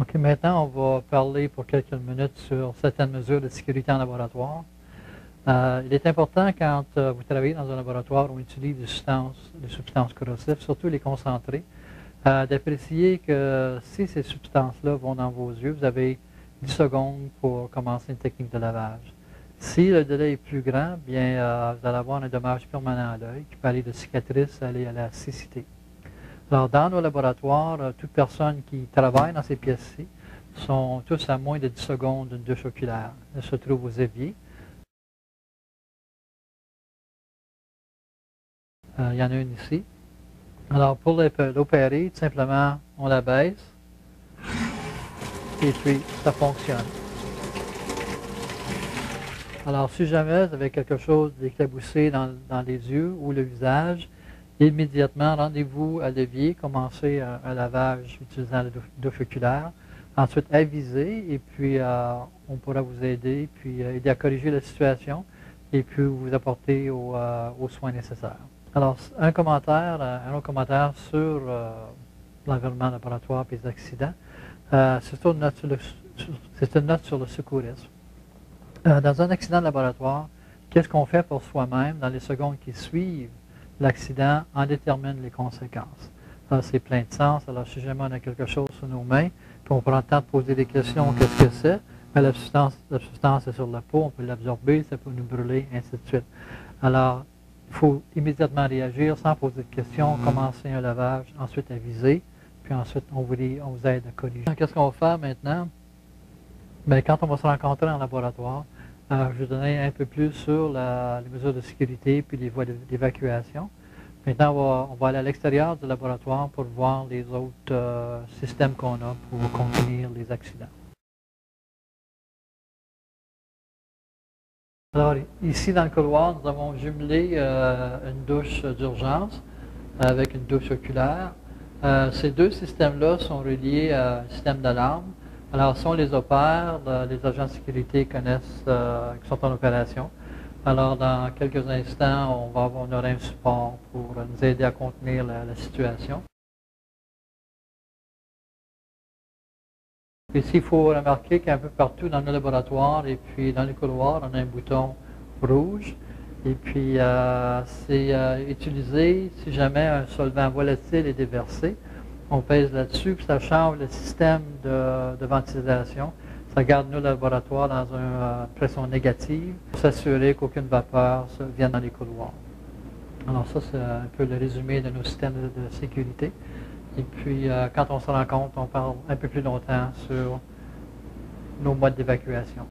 OK, maintenant, on va parler pour quelques minutes sur certaines mesures de sécurité en laboratoire. Il est important quand vous travaillez dans un laboratoire où on utilise des substances corrosives, surtout les concentrées, d'apprécier que si ces substances-là vont dans vos yeux, vous avez 10 secondes pour commencer une technique de lavage. Si le délai est plus grand, bien, vous allez avoir un dommage permanent à l'œil qui peut aller de cicatrice aller à la cécité. Alors, dans nos laboratoires, toute personne qui travaille dans ces pièces-ci sont tous à moins de 10 secondes d'une douche oculaire. Elles se trouvent aux éviers. Il y en a une ici. Alors, pour l'opérer, tout simplement, on la baisse et puis ça fonctionne. Alors, si jamais vous avez quelque chose d'éclaboussé dans les yeux ou le visage, immédiatement, rendez-vous à l'évier, commencez un lavage utilisant la douche oculaire. Ensuite, avisez et puis on pourra vous aider, puis aider à corriger la situation et puis vous apporter aux soins nécessaires. Alors, un autre commentaire sur l'environnement laboratoire et les accidents. C'est une note sur le secourisme. Dans un accident de laboratoire, qu'est-ce qu'on fait pour soi-même dans les secondes qui suivent l'accident en détermine les conséquences. Alors, c'est plein de sens. Alors, si jamais on a quelque chose sur nos mains, puis on prend le temps de poser des questions, qu'est-ce que c'est? Bien, la substance est sur la peau, on peut l'absorber, ça peut nous brûler, ainsi de suite. Alors, il faut immédiatement réagir sans poser de questions, commencer un lavage, ensuite aviser, puis ensuite on vous aide à corriger. Qu'est-ce qu'on va faire maintenant? Bien, quand on va se rencontrer en laboratoire, je vais donner un peu plus sur les mesures de sécurité puis les voies d'évacuation. Maintenant, on va aller à l'extérieur du laboratoire pour voir les autres systèmes qu'on a pour contenir les accidents. Alors, ici dans le couloir, nous avons jumelé une douche d'urgence avec une douche oculaire. Ces deux systèmes-là sont reliés à un système d'alarme. Alors, si on les opère, les agents de sécurité connaissent qu'ils sont en opération. Alors, dans quelques instants, on aura un support pour nous aider à contenir la situation. Ici, il faut remarquer qu'un peu partout dans nos laboratoires et puis dans les couloirs, on a un bouton rouge. Et puis, c'est utilisé si jamais un solvant volatile est déversé. On pèse là-dessus, puis ça change le système de ventilation. Ça garde nos laboratoires dans une pression négative pour s'assurer qu'aucune vapeur vienne dans les couloirs. Alors ça, c'est un peu le résumé de nos systèmes de sécurité. Et puis, quand on se rencontre, on parle un peu plus longtemps sur nos modes d'évacuation.